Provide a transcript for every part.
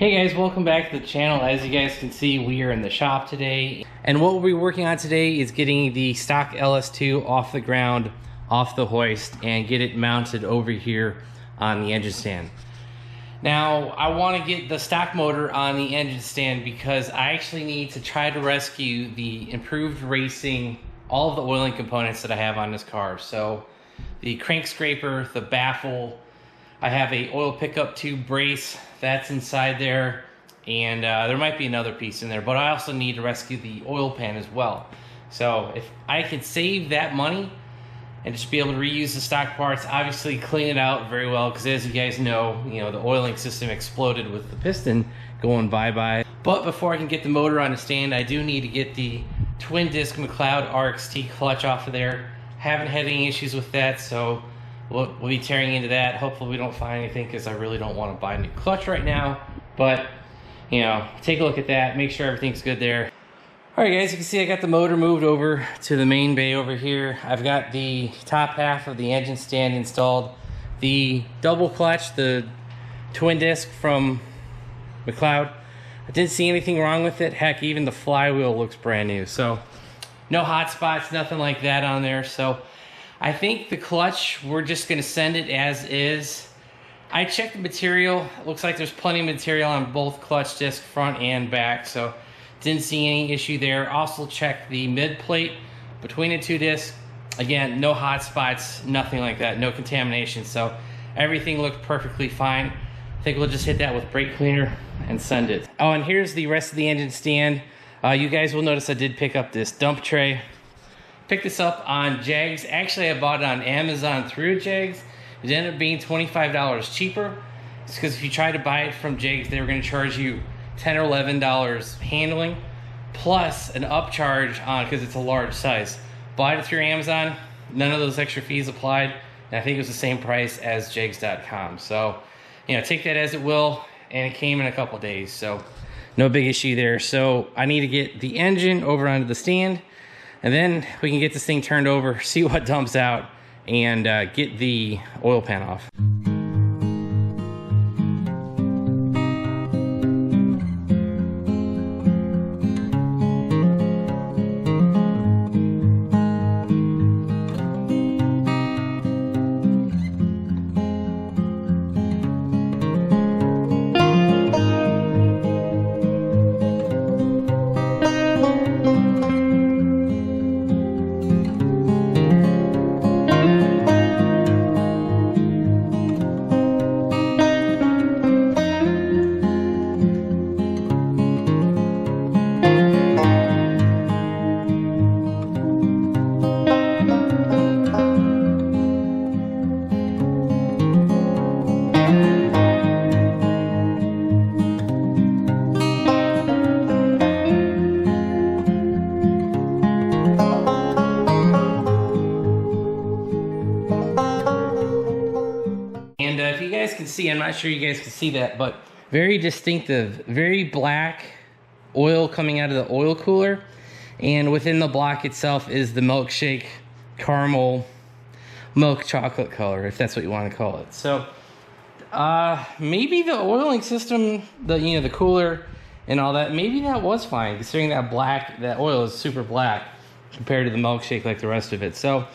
Hey guys, welcome back to the channel. As you guys can see, we are in the shop today. And what we'll be working on today is getting the stock LS2 off the ground, off the hoist, and get it mounted over here on the engine stand. Now, I want to get the stock motor on the engine stand because I actually need to try to rescue the improved racing, all of the oiling components that I have on this car. So the crank scraper, the baffle, I have a oil pickup tube brace that's inside there, and there might be another piece in there, but I also need to rescue the oil pan as well. So if I could save that money and just be able to reuse the stock parts, obviously clean it out very well, because as you guys know, the oiling system exploded with the piston going bye-bye. But before I can get the motor on the stand, I do need to get the twin disc McLeod RXT clutch off of there. Haven't had any issues with that, so we'll be tearing into that. Hopefully we don't find anything, because I really don't want to buy a new clutch right now. But, take a look at that, make sure everything's good there. Alright guys, you can see I got the motor moved over to the main bay over here. I've got the top half of the engine stand installed. The double clutch, the twin disc from McLeod, I didn't see anything wrong with it. Heck, even the flywheel looks brand new. So, no hot spots, nothing like that on there. So, I think the clutch, we're just going to send it as is. I checked the material. It looks like there's plenty of material on both clutch discs, front and back. So, didn't see any issue there. Also checked the mid plate between the two discs. Again, no hot spots, nothing like that. No contamination. So, everything looked perfectly fine. I think we'll just hit that with brake cleaner and send it. Oh, and here's the rest of the engine stand. You guys will notice I did pick up this dump tray. Picked this up on Jags. Actually, I bought it on Amazon through Jags. It ended up being $25 cheaper. It's because if you try to buy it from Jags, they were going to charge you $10 or $11 handling, plus an upcharge on, because it's a large size. Bought it through Amazon. None of those extra fees applied. And I think it was the same price as Jags.com. So, take that as it will. And it came in a couple days. So, no big issue there. So, I need to get the engine over onto the stand. And then we can get this thing turned over, see what dumps out, and get the oil pan off. And if you guys can see, I'm not sure you guys can see that, but very distinctive, very black oil coming out of the oil cooler. And within the block itself is the milkshake caramel milk chocolate color, if that's what you want to call it. So maybe the oiling system, the cooler and all that, maybe that was fine, considering that oil is super black compared to the milkshake like the rest of it. So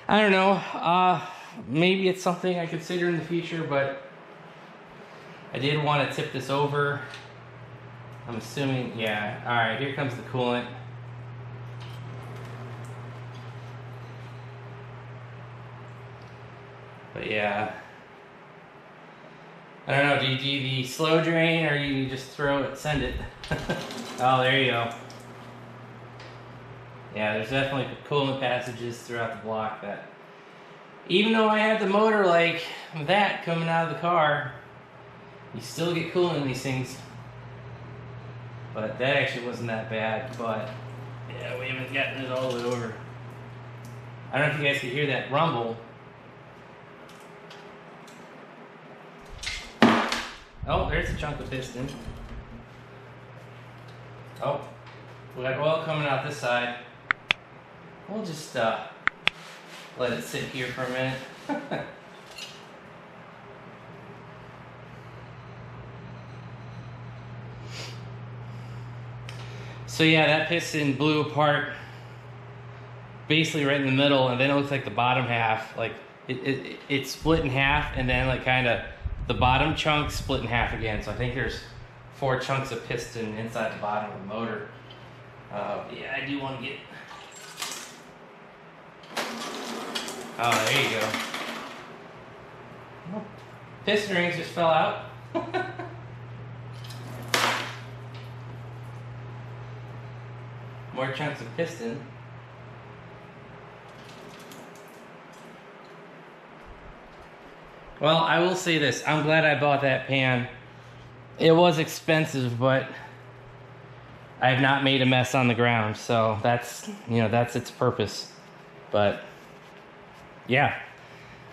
I don't know. Maybe it's something I consider in the future, but I did want to tip this over. I'm assuming, yeah. All right, here comes the coolant. But yeah, I don't know. Do you do the slow drain, or you just throw it, send it? Oh, there you go. Yeah, there's definitely coolant passages throughout the block that, even though I had the motor like that coming out of the car, you still get coolant in these things. But that actually wasn't that bad, but yeah, we haven't gotten it all the way over. I don't know if you guys can hear that rumble. Oh, there's a chunk of piston. Oh, we got oil coming out this side. We'll just let it sit here for a minute. But So yeah, that piston blew apart basically right in the middle, and then it looks like the bottom half, like it split in half, and then like kind of the bottom chunk split in half again. So I think there's 4 chunks of piston inside the bottom of the motor. Yeah, I do want to get... Oh, there you go. Oh, piston rings just fell out. More chunks of piston. Well, I will say this. I'm glad I bought that pan. It was expensive, but I have not made a mess on the ground, so that's, you know, that's its purpose. But yeah,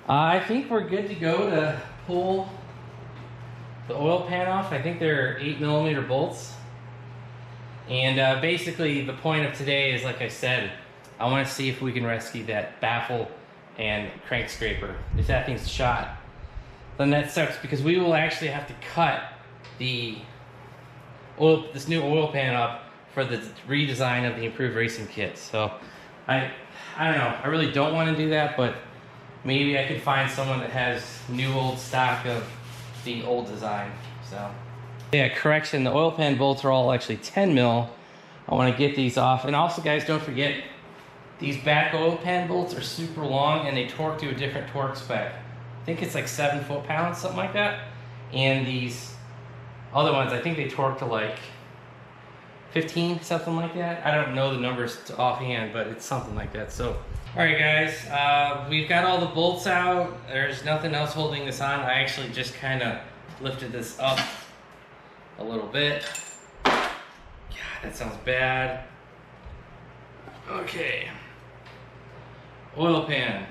I think we're good to go to pull the oil pan off. I think they're 8mm bolts. And basically the point of today is, like I said, I want to see if we can rescue that baffle and crank scraper. If that thing's shot, then that sucks, because we will actually have to cut the oil, this new oil pan up for the redesign of the improved racing kit. So I don't know, I really don't want to do that, but maybe I could find someone that has new old stock of the old design. So yeah, correction, the oil pan bolts are all actually 10mm. I want to get these off. And also, guys, don't forget, these back oil pan bolts are super long and they torque to a different torque spec. I think it's like 7 foot-pounds, something like that. And these other ones, I think they torque to like 15, something like that. I don't know the numbers offhand, but it's something like that. So, all right, guys, we've got all the bolts out. There's nothing else holding this on. I actually just kind of lifted this up a little bit. God, that sounds bad. Okay. Oil pan.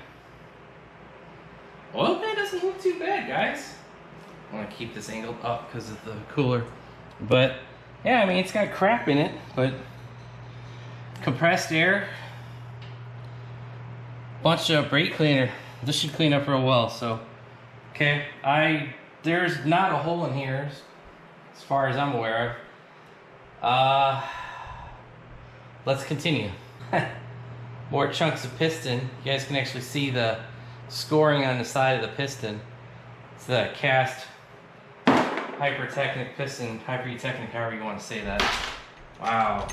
Oil pan doesn't look too bad, guys. I want to keep this angled up because of the cooler. But yeah, I mean, it's got crap in it, but compressed air, bunch of brake cleaner. This should clean up real well. So, okay, there's not a hole in here as far as I'm aware of. Let's continue. More chunks of piston. You guys can actually see the scoring on the side of the piston. It's the cast hypertechnic piston, hypertechnic, however you want to say that. Wow.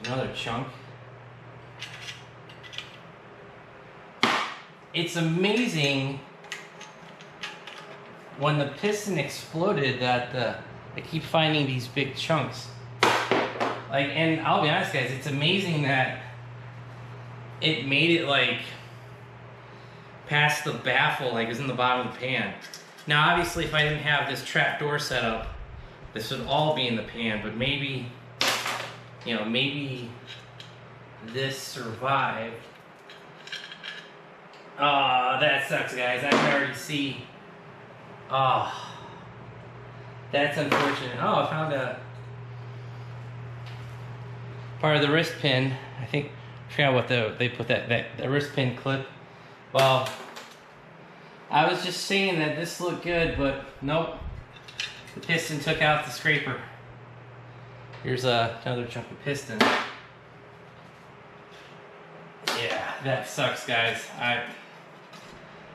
Another chunk. It's amazing when the piston exploded that I keep finding these big chunks. Like, and I'll be honest, guys, it's amazing that it made it like past the baffle, like it was in the bottom of the pan. Now, obviously, if I didn't have this trap door set up, this would all be in the pan, but maybe, you know, maybe this survived. That sucks, guys. I can already see. That's unfortunate. I found a part of the wrist pin. I think, I forgot what they put that wrist pin clip. Well, I was just saying that this looked good, but nope. The piston took out the scraper. Here's another chunk of piston. Yeah, that sucks, guys.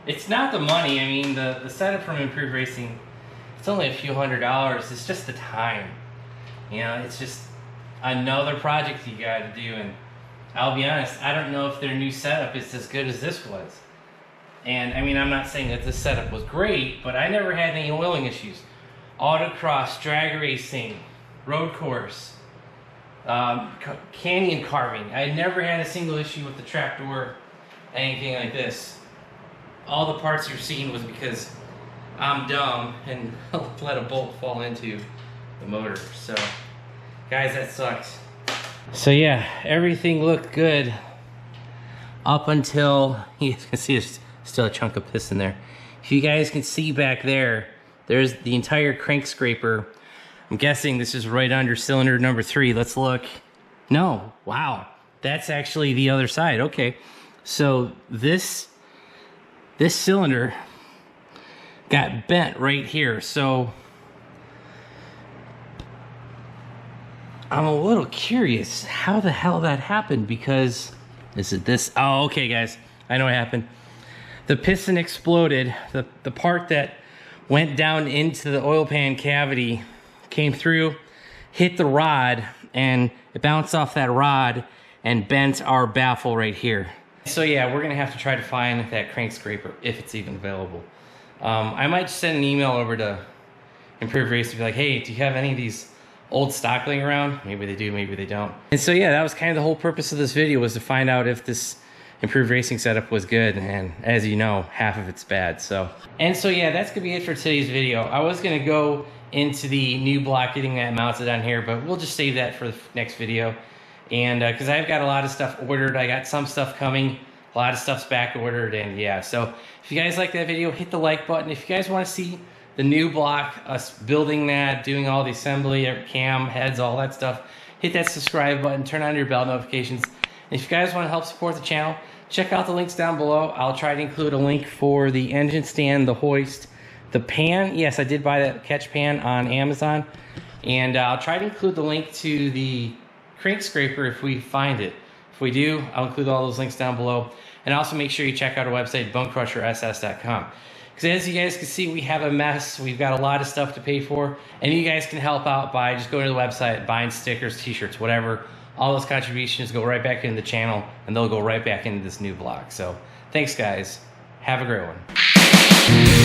It's not the money. I mean, the setup from Improved Racing, it's only a few $100s. It's just the time. You know, it's just another project you got to do. And I'll be honest, I don't know if their new setup is as good as this was. And I mean, I'm not saying that this setup was great, but I never had any oiling issues. Autocross, drag racing, road course, canyon carving. I never had a single issue with the trapdoor, anything like this. All the parts you're seeing was because I'm dumb and let a bolt fall into the motor. So, guys, that sucks. So yeah, everything looked good up until, you can see there's still a chunk of piston there. If you guys can see back there, there's the entire crank scraper. I'm guessing this is right under cylinder number 3. Let's look. No, wow, that's actually the other side. Okay, so this cylinder got bent right here. So I'm a little curious how the hell that happened, because oh, okay guys, I know what happened. The piston exploded. The part that went down into the oil pan cavity came through, hit the rod, and it bounced off that rod and bent our baffle right here. So yeah, we're gonna have to try to find that crank scraper if it's even available. I might send an email over to Improved Racing to be like, hey, do you have any of these old stock laying around? Maybe they do, maybe they don't. And so yeah, that was kind of the whole purpose of this video, was to find out if this Improved Racing setup was good, and as you know, half of it's bad. So yeah, that's gonna be it for today's video. I was gonna go into the new block, getting that mounted on here, but we'll just save that for the next video. And because I've got a lot of stuff ordered, I got some stuff coming, a lot of stuff's back ordered, and yeah. So if you guys like that video, hit the like button. If you guys want to see the new block, us building that, doing all the assembly, cam, heads, all that stuff, hit that subscribe button, turn on your bell notifications. And if you guys want to help support the channel, check out the links down below. I'll try to include a link for the engine stand, the hoist, the pan. Yes, I did buy that catch pan on Amazon. And I'll try to include the link to the crank scraper if we find it. If we do, I'll include all those links down below. And also make sure you check out our website, BonecrrusherSS.com. Because as you guys can see, we have a mess. We've got a lot of stuff to pay for. And you guys can help out by just going to the website, buying stickers, t-shirts, whatever. All those contributions go right back into the channel, and they'll go right back into this new block. So thanks, guys. Have a great one.